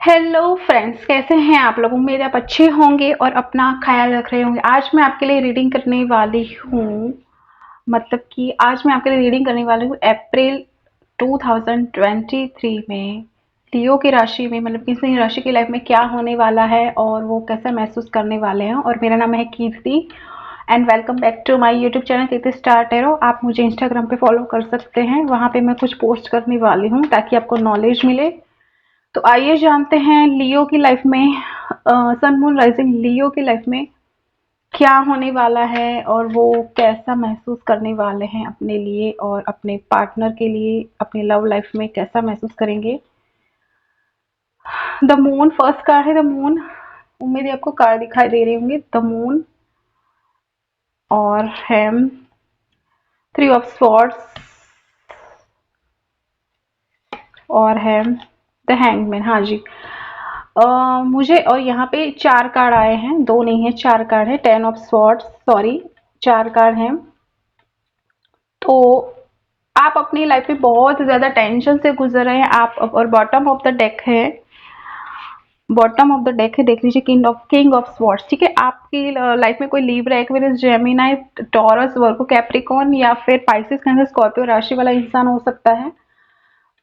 Hello friends, कैसे हैं आप लोग। उम्मीद है आप अच्छे होंगे और अपना ख्याल रख रहे होंगे। आज मैं आपके लिए रीडिंग करने वाली हूँ, मतलब कि आज मैं आपके लिए रीडिंग करने वाली हूँ अप्रैल 2023 में लियो की राशि में, मतलब किसी राशि की लाइफ में क्या होने वाला है और वो कैसा महसूस करने वाले हैं। और मेरा नाम है Kirti and welcome back to my YouTube channel Kirti star tarot. आप मुझे इंस्टाग्राम पे फॉलो कर सकते हैं, वहाँ पे मैं कुछ पोस्ट करने वाली हूँ ताकि आपको नॉलेज मिले। तो आइए जानते हैं लियो की लाइफ में, सन मून राइजिंग लियो की लाइफ में क्या होने वाला है और वो कैसा महसूस करने वाले हैं अपने लिए और अपने पार्टनर के लिए। अपनी लव लाइफ में कैसा महसूस करेंगे। द मून फर्स्ट कार्ड है, द मून। उम्मीद है आपको कार्ड दिखाई दे रहे होंगे, द मून और हैम, थ्री ऑफ स्वॉर्ड्स और हैम, द हैंगमैन। हाँ जी। मुझे और यहाँ पे चार कार्ड आए हैं, दो नहीं है, चार कार्ड है। टेन ऑफ स्वॉर्ड्स, सॉरी, चार कार्ड हैं। तो आप अपनी लाइफ में बहुत ज्यादा टेंशन से गुजर रहे हैं आप, और बॉटम ऑफ द डेक है, बॉटम ऑफ द डेक है, देख लीजिए, किंग ऑफ स्वॉर्ड्स। ठीक है, आपकी लाइफ में कोई लिब्रा, एक्वेरियस, जेमिनी, टॉरस, वर्गो, कैप्रिकॉर्न या फिर पाइसिस, कैंसर, स्कॉर्पियो राशि वाला इंसान हो सकता है।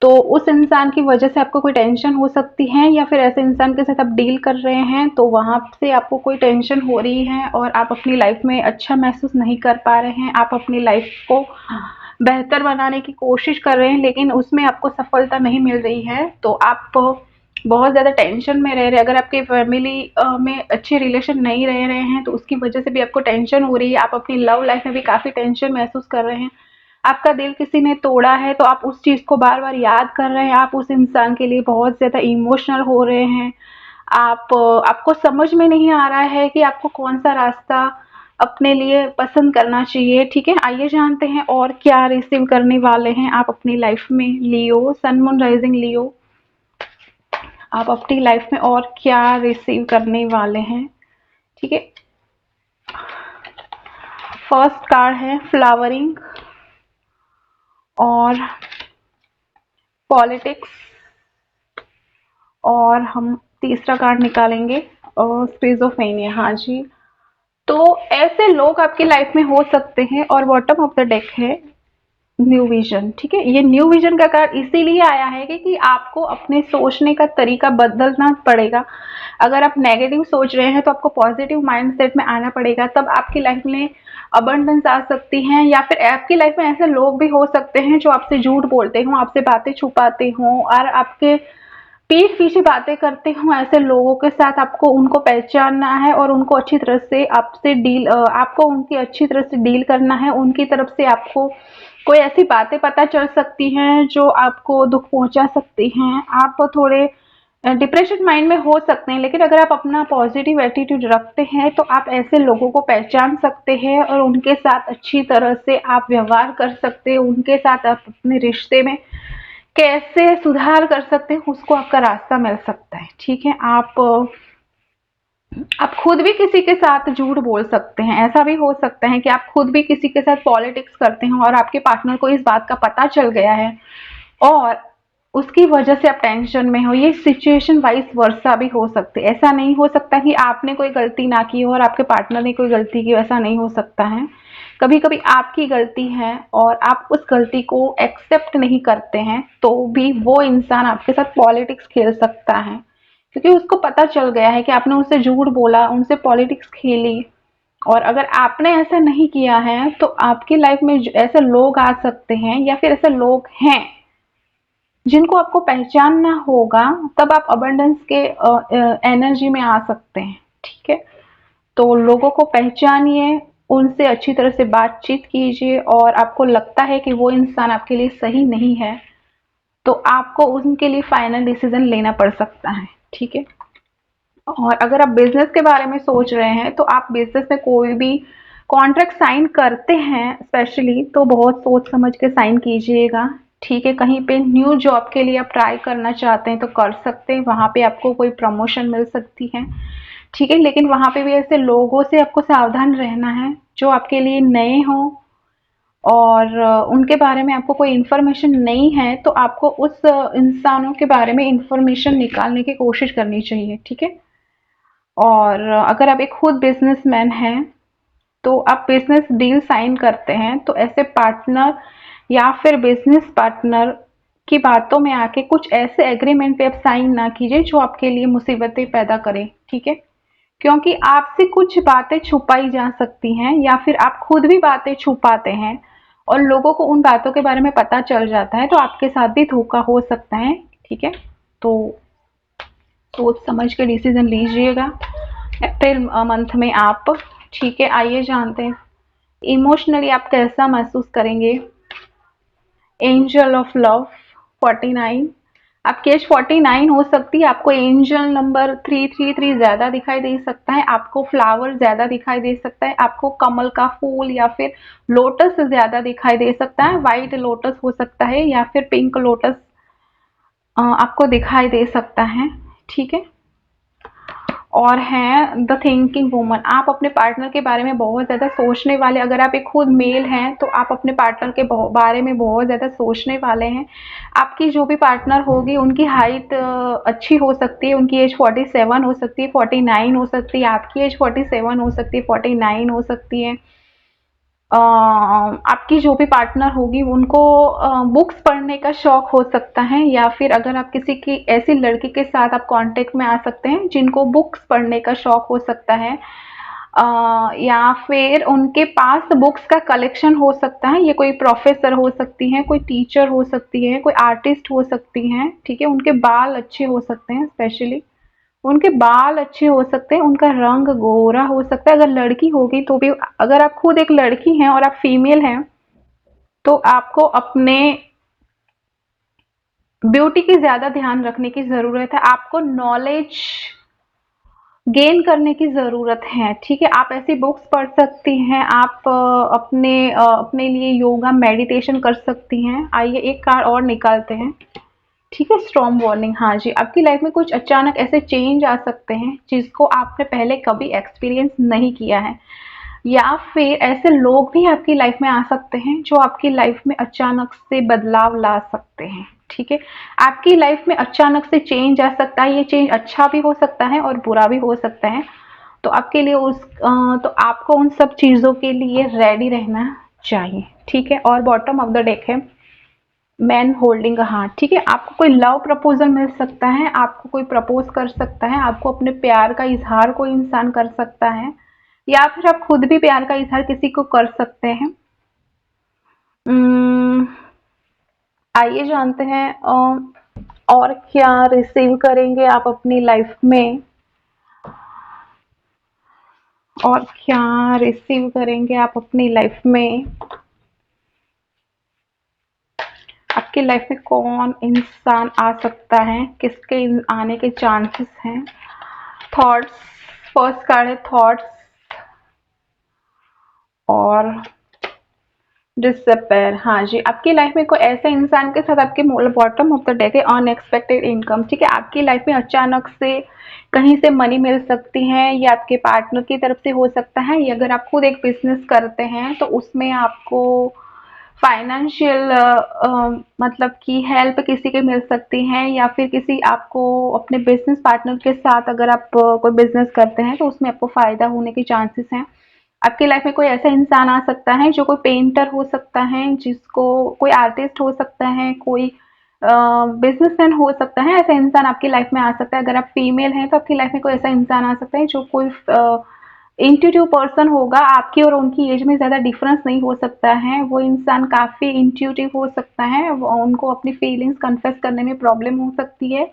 तो उस इंसान की वजह से आपको कोई टेंशन हो सकती है, या फिर ऐसे इंसान के साथ आप डील कर रहे हैं तो वहां से आपको कोई टेंशन हो रही है और आप अपनी लाइफ में अच्छा महसूस नहीं कर पा रहे हैं। आप अपनी लाइफ को बेहतर बनाने की कोशिश कर रहे हैं लेकिन उसमें आपको सफलता नहीं मिल रही है, तो आप बहुत ज़्यादा टेंशन में रह रहे हैं। अगर आपके फैमिली में अच्छे रिलेशन नहीं रह रहे हैं तो उसकी वजह से भी आपको टेंशन हो रही है। आप अपनी लव लाइफ में भी काफ़ी टेंशन महसूस कर रहे हैं। आपका दिल किसी ने तोड़ा है तो आप उस चीज़ को बार बार याद कर रहे हैं। आप उस इंसान के लिए बहुत ज़्यादा इमोशनल हो रहे हैं। आपको समझ में नहीं आ रहा है कि आपको कौन सा रास्ता अपने लिए पसंद करना चाहिए। ठीक है, आइए जानते हैं और क्या रिसीव करने वाले हैं आप अपनी लाइफ में। लियो, सन मून राइजिंग लियो, आप अपनी लाइफ में और क्या रिसीव करने वाले हैं। ठीक है, फर्स्ट कार्ड है फ्लावरिंग और पॉलिटिक्स, और हम तीसरा कार्ड निकालेंगे और स्किज़ोफ्रेनिया। हाँ जी। तो ऐसे लोग आपकी लाइफ में हो सकते हैं। और बॉटम ऑफ द डेक है न्यू विजन। ठीक है, ये न्यू विजन का कार्ड इसीलिए आया है कि आपको अपने सोचने का तरीका बदलना पड़ेगा। अगर आप नेगेटिव सोच रहे हैं तो आपको पॉजिटिव माइंडसेट में आना पड़ेगा, तब आपकी लाइफ में अबंडेंस आ सकती है। या फिर आपकी लाइफ में ऐसे लोग भी हो सकते हैं जो आपसे झूठ बोलते हों, आपसे बातें छुपाते हों और आपके पीठ पीछे बातें करते हो। ऐसे लोगों के साथ आपको उनको पहचानना है और उनको अच्छी तरह से आपसे डील आपको उनकी अच्छी तरह से डील करना है। उनकी तरफ से आपको कोई ऐसी बातें पता चल सकती हैं जो आपको दुख पहुंचा सकती हैं। आप थोड़े डिप्रेशन माइंड में हो सकते हैं, लेकिन अगर आप अपना पॉजिटिव एटीट्यूड रखते हैं तो आप ऐसे लोगों को पहचान सकते हैं और उनके साथ अच्छी तरह से आप व्यवहार कर सकते हैं। उनके साथ आप अपने रिश्ते में कैसे सुधार कर सकते हैं उसको आपका रास्ता मिल सकता है। ठीक है, आप खुद भी किसी के साथ झूठ बोल सकते हैं। ऐसा भी हो सकता है कि आप खुद भी किसी के साथ पॉलिटिक्स करते हैं और आपके पार्टनर को इस बात का पता चल गया है और उसकी वजह से आप टेंशन में हो। ये सिचुएशन वाइस वर्सा भी हो सकती है। ऐसा नहीं हो सकता कि आपने कोई गलती ना की हो और आपके पार्टनर ने कोई गलती की हो, ऐसा नहीं हो सकता है। कभी कभी आपकी गलती है और आप उस गलती को एक्सेप्ट नहीं करते हैं तो भी वो इंसान आपके साथ पॉलिटिक्स खेल सकता है, क्योंकि उसको पता चल गया है कि आपने उनसे झूठ बोला, उनसे पॉलिटिक्स खेली। और अगर आपने ऐसा नहीं किया है तो आपकी लाइफ में ऐसे लोग आ सकते हैं या फिर ऐसे लोग हैं जिनको आपको पहचानना होगा, तब आप अबंडेंस के एनर्जी में आ सकते हैं। ठीक है, तो लोगों को पहचानिए, उनसे अच्छी तरह से बातचीत कीजिए और आपको लगता है कि वो इंसान आपके लिए सही नहीं है तो आपको उनके लिए फाइनल डिसीजन लेना पड़ सकता है। ठीक है, और अगर आप बिजनेस के बारे में सोच रहे हैं तो आप बिजनेस में कोई भी कॉन्ट्रैक्ट साइन करते हैं स्पेशली तो बहुत सोच समझ के साइन कीजिएगा। ठीक है, कहीं पे न्यू जॉब के लिए आप ट्राई करना चाहते हैं तो कर सकते हैं, वहां पे आपको कोई प्रमोशन मिल सकती है। ठीक है, लेकिन वहां पे भी ऐसे लोगों से आपको सावधान रहना है जो आपके लिए नए हों और उनके बारे में आपको कोई इन्फॉर्मेशन नहीं है, तो आपको उस इंसानों के बारे में इन्फॉर्मेशन निकालने की कोशिश करनी चाहिए, ठीक है। और अगर आप एक खुद बिजनेसमैन हैं, तो आप बिजनेस डील साइन करते हैं, तो ऐसे पार्टनर या फिर बिजनेस पार्टनर की बातों में आके कुछ ऐसे एग्रीमेंट पे आप साइन ना कीजिए जो आपके लिए मुसीबतें पैदा करे, ठीक है। क्योंकि आपसे कुछ बातें छुपाई जा सकती हैं या फिर आप खुद भी बातें छुपाते हैं और लोगों को उन बातों के बारे में पता चल जाता है, तो आपके साथ भी धोखा हो सकता है, ठीक है। तो सोच समझ के डिसीजन लीजिएगा अप्रैल मंथ में आप, ठीक है। आइए जानते हैं इमोशनली आप कैसा महसूस करेंगे। एंजल ऑफ लव 49, आपकी एज 49 हो सकती है, आपको एंजल नंबर 333 ज्यादा दिखाई दे सकता है, आपको फ्लावर ज्यादा दिखाई दे सकता है, आपको कमल का फूल या फिर लोटस ज्यादा दिखाई दे सकता है, व्हाइट लोटस हो सकता है या फिर पिंक लोटस आपको दिखाई दे सकता है, ठीक है। और हैं द थिंकिंग वुमन, आप अपने पार्टनर के बारे में बहुत ज़्यादा सोचने वाले, अगर आप एक खुद मेल हैं तो आप अपने पार्टनर के बारे में बहुत ज़्यादा सोचने वाले हैं। आपकी जो भी पार्टनर होगी उनकी हाइट अच्छी हो सकती है, उनकी एज 47 हो सकती है, 49 हो सकती है, आपकी एज 47 हो सकती है, 49 हो सकती है। आपकी जो भी पार्टनर होगी उनको बुक्स पढ़ने का शौक हो सकता है, या फिर अगर आप किसी की ऐसी लड़की के साथ आप कांटेक्ट में आ सकते हैं जिनको बुक्स पढ़ने का शौक हो सकता है, या फिर उनके पास बुक्स का कलेक्शन हो सकता है। ये कोई प्रोफेसर हो सकती हैं, कोई टीचर हो सकती है, कोई आर्टिस्ट हो सकती हैं, ठीक है। उनके बाल अच्छे हो सकते हैं, स्पेशली उनके बाल अच्छे हो सकते हैं, उनका रंग गोरा हो सकता है। अगर लड़की होगी तो भी, अगर आप खुद एक लड़की हैं और आप फीमेल हैं, तो आपको अपने ब्यूटी की ज्यादा ध्यान रखने की जरूरत है, आपको नॉलेज गेन करने की जरूरत है, ठीक है। आप ऐसी बुक्स पढ़ सकती हैं, आप अपने लिए योगा मेडिटेशन कर सकती हैं। आइए एक कार्ड और निकालते हैं, ठीक है। स्टॉर्म वार्निंग, हाँ जी, आपकी लाइफ में कुछ अचानक ऐसे चेंज आ सकते हैं जिसको आपने पहले कभी एक्सपीरियंस नहीं किया है, या फिर ऐसे लोग भी आपकी लाइफ में आ सकते हैं जो आपकी लाइफ में अचानक से बदलाव ला सकते हैं, ठीक है। आपकी लाइफ में अचानक से चेंज आ सकता है, ये चेंज अच्छा भी हो सकता है और बुरा भी हो सकता है। तो आपके लिए तो आपको उन सब चीजों के लिए रेडी रहना चाहिए, ठीक है। और बॉटम ऑफ द डेक है मैन होल्डिंग अ हार्ट, ठीक है। आपको कोई लव प्रपोजल मिल सकता है, आपको कोई प्रपोज कर सकता है, आपको अपने प्यार का इजहार कोई इंसान कर सकता है, या फिर आप खुद भी प्यार का इजहार किसी को कर सकते हैं। उम्म, आइए जानते हैं और क्या रिसीव करेंगे आप अपनी लाइफ में, और क्या रिसीव करेंगे आप अपनी लाइफ में। आपकी लाइफ में कौन इंसान आ सकता है, किसके आने के चांसेस हैं। थॉट्स, फर्स्ट कार्ड है थॉट्स, और डिसअपेयर, हाँ जी। आपकी लाइफ में कोई ऐसे इंसान के साथ आपके बॉटम ऑफ द डेक है अनएक्सपेक्टेड इनकम, ठीक है। आपकी लाइफ में अचानक से कहीं से मनी मिल सकती है, या आपके पार्टनर की तरफ से हो सकता है, या अगर आप खुद एक बिजनेस करते हैं तो उसमें आपको फाइनेंशियल मतलब कि हेल्प किसी के मिल सकती है, या फिर किसी आपको अपने बिजनेस पार्टनर के साथ अगर आप कोई बिजनेस करते हैं तो उसमें आपको फायदा होने के चांसेस हैं। आपकी लाइफ में कोई ऐसा इंसान आ सकता है जो कोई पेंटर हो सकता है, जिसको कोई आर्टिस्ट हो सकता है, कोई बिजनेसमैन हो सकता है, ऐसा इंसान आपकी लाइफ में आ सकता है। अगर आप फीमेल हैं तो आपकी लाइफ में कोई ऐसा इंसान आ सकता है जो कोई इंट्यूटिव पर्सन होगा, आपकी और उनकी एज में ज़्यादा डिफरेंस नहीं हो सकता है। वो इंसान काफ़ी इंट्यूटिव हो सकता है, उनको अपनी फीलिंग्स कन्फेस करने में प्रॉब्लम हो सकती है,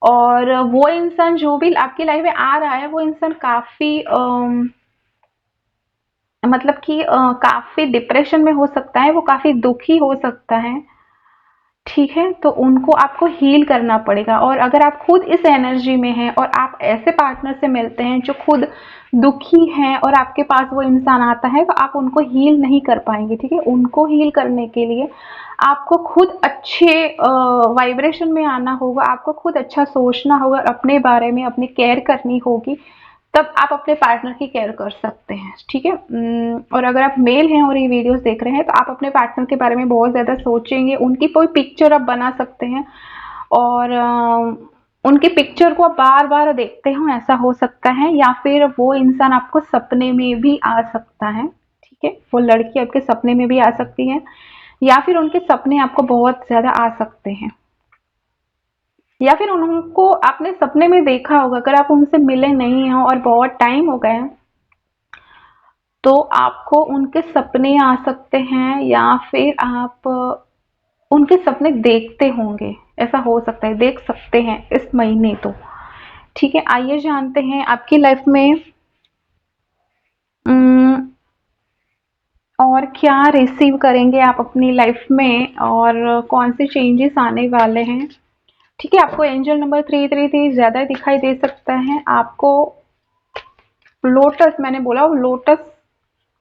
और वो इंसान जो भी आपकी लाइफ में आ रहा है वो इंसान काफ़ी मतलब कि काफ़ी डिप्रेशन में हो सकता है, वो काफ़ी दुखी हो सकता है, ठीक है। तो उनको आपको हील करना पड़ेगा, और अगर आप खुद इस एनर्जी में हैं और आप ऐसे पार्टनर से मिलते हैं जो खुद दुखी हैं और आपके पास वो इंसान आता है, तो आप उनको हील नहीं कर पाएंगे, ठीक है। उनको हील करने के लिए आपको खुद अच्छे वाइब्रेशन में आना होगा, आपको खुद अच्छा सोचना होगा, अपने बारे में अपनी केयर करनी होगी, तब आप अपने पार्टनर की केयर कर सकते हैं, ठीक है। और अगर आप मेल हैं और ये वीडियोस देख रहे हैं तो आप अपने पार्टनर के बारे में बहुत ज़्यादा सोचेंगे, उनकी कोई पिक्चर आप बना सकते हैं और उनकी पिक्चर को आप बार बार देखते हो, ऐसा हो सकता है। या फिर वो इंसान आपको सपने में भी आ सकता है, ठीक है, वो लड़की आपके सपने में भी आ सकती है, या फिर उनके सपने आपको बहुत ज़्यादा आ सकते हैं, या फिर उनको आपने सपने में देखा होगा। अगर आप उनसे मिले नहीं हो और बहुत टाइम हो गया है तो आपको उनके सपने आ सकते हैं, या फिर आप उनके सपने देखते होंगे, ऐसा हो सकता है, देख सकते हैं इस महीने तो, ठीक है। आइए जानते हैं आपकी लाइफ में उम, और क्या रिसीव करेंगे आप अपनी लाइफ में, और कौन से चेंजेस आने वाले हैं, ठीक है। आपको एंजल नंबर 333 ज़्यादा दिखाई दे सकता है। आपको लोटस, मैंने बोला लोटस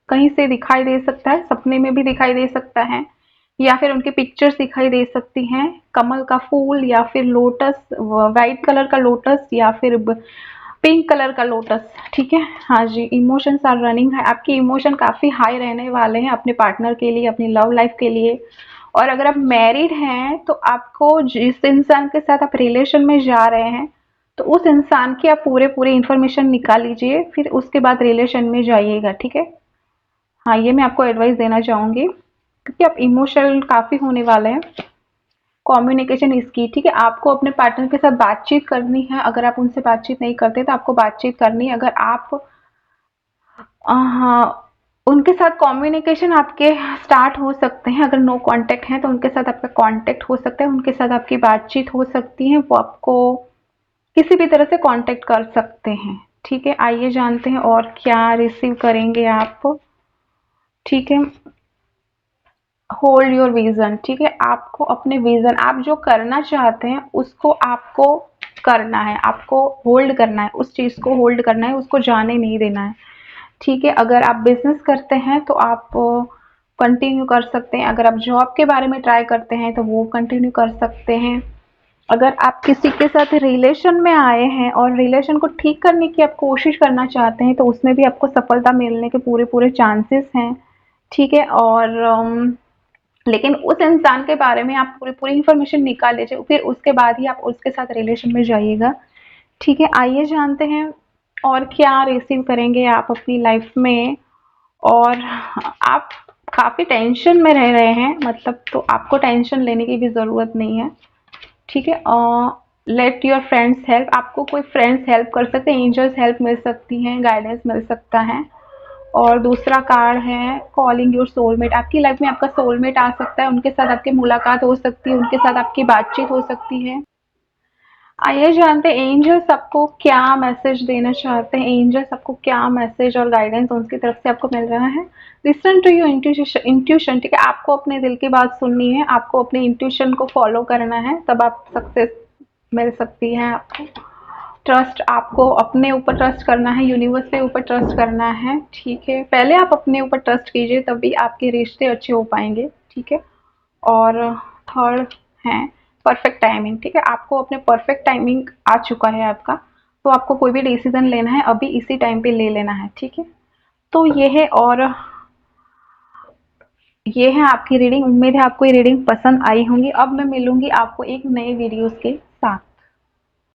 कहीं से दिखाई दे सकता है, सपने में भी दिखाई दे सकता है, या फिर उनकी पिक्चर्स दिखाई दे सकती हैं, कमल का फूल या फिर लोटस, वाइट कलर का लोटस या फिर पिंक कलर का लोटस, ठीक है। हाँ जी, इमोशंस आर रनिंग है, आपके इमोशन काफ़ी हाई रहने वाले हैं अपने पार्टनर के लिए, अपनी लव लाइफ के लिए। और अगर आप मैरिड हैं तो आपको जिस इंसान के साथ आप रिलेशन में जा रहे हैं तो उस इंसान की आप पूरे पूरे इंफॉर्मेशन निकाल लीजिए, फिर उसके बाद रिलेशन में जाइएगा, ठीक है। हाँ, ये मैं आपको एडवाइस देना चाहूँगी क्योंकि आप इमोशनल काफ़ी होने वाले हैं। कम्युनिकेशन इसकी, ठीक है, आपको अपने पार्टनर के साथ बातचीत करनी है। अगर आप उनसे बातचीत नहीं करते तो आपको बातचीत करनी है। अगर आप हाँ, उनके साथ कम्युनिकेशन आपके स्टार्ट हो सकते हैं। अगर नो कांटेक्ट है तो उनके साथ आपका कांटेक्ट हो सकता है, उनके साथ आपकी बातचीत हो सकती है, वो आपको किसी भी तरह से कांटेक्ट कर सकते हैं, ठीक है। आइए जानते हैं और क्या रिसीव करेंगे आप, ठीक है। होल्ड योर विजन, ठीक है, आपको अपने विजन, आप जो करना चाहते हैं उसको आपको करना है, आपको होल्ड करना है, उस चीज को होल्ड करना है, उसको जाने नहीं देना है, ठीक है। अगर आप बिजनेस करते हैं तो आप कंटिन्यू कर सकते हैं, अगर आप जॉब के बारे में ट्राई करते हैं तो वो कंटिन्यू कर सकते हैं। अगर आप किसी के साथ रिलेशन में आए हैं और रिलेशन को ठीक करने की आप कोशिश करना चाहते हैं तो उसमें भी आपको सफलता मिलने के पूरे पूरे चांसेस हैं, ठीक है। और लेकिन उस इंसान के बारे में आप पूरी पूरी इंफॉर्मेशन निकाल लीजिए, फिर उसके बाद ही आप उसके साथ रिलेशन में जाइएगा, ठीक है। आइए जानते हैं और क्या रिसीव करेंगे आप अपनी लाइफ में। और आप काफ़ी टेंशन में रह रहे हैं, मतलब तो आपको टेंशन लेने की भी ज़रूरत नहीं है, ठीक है। लेट योर फ्रेंड्स हेल्प, आपको कोई फ्रेंड्स हेल्प कर सकते हैं, एंजल्स हेल्प मिल सकती हैं, गाइडेंस मिल सकता है। और दूसरा कार्ड है कॉलिंग योर सोलमेट, आपकी लाइफ में आपका सोलमेट आ सकता है, उनके साथ आपकी मुलाकात हो सकती है, उनके साथ आपकी बातचीत हो सकती है। आइए जानते हैं एंजल्स आपको क्या मैसेज देना चाहते हैं, एंजल्स आपको क्या मैसेज और गाइडेंस उनकी तरफ से आपको मिल रहा है। लिसन टू योर इंट्यूशन, ठीक है, आपको अपने दिल की बात सुननी है, आपको अपने इंट्यूशन को फॉलो करना है, तब आप सक्सेस मिल सकती है आपको। ट्रस्ट, आपको अपने ऊपर ट्रस्ट करना है, यूनिवर्स के ऊपर ट्रस्ट करना है, ठीक है। पहले आप अपने ऊपर ट्रस्ट कीजिए तभी आपके रिश्ते अच्छे हो पाएंगे, ठीक है। और थर्ड है परफेक्ट टाइमिंग, ठीक है, आपको अपने परफेक्ट टाइमिंग आ चुका है आपका, तो आपको कोई भी डिसीजन लेना है अभी इसी टाइम पे ले लेना है, ठीक है। तो ये है, और ये है आपकी रीडिंग। उम्मीद है आपको ये रीडिंग पसंद आई होंगी। अब मैं मिलूंगी आपको एक नए वीडियोस के साथ।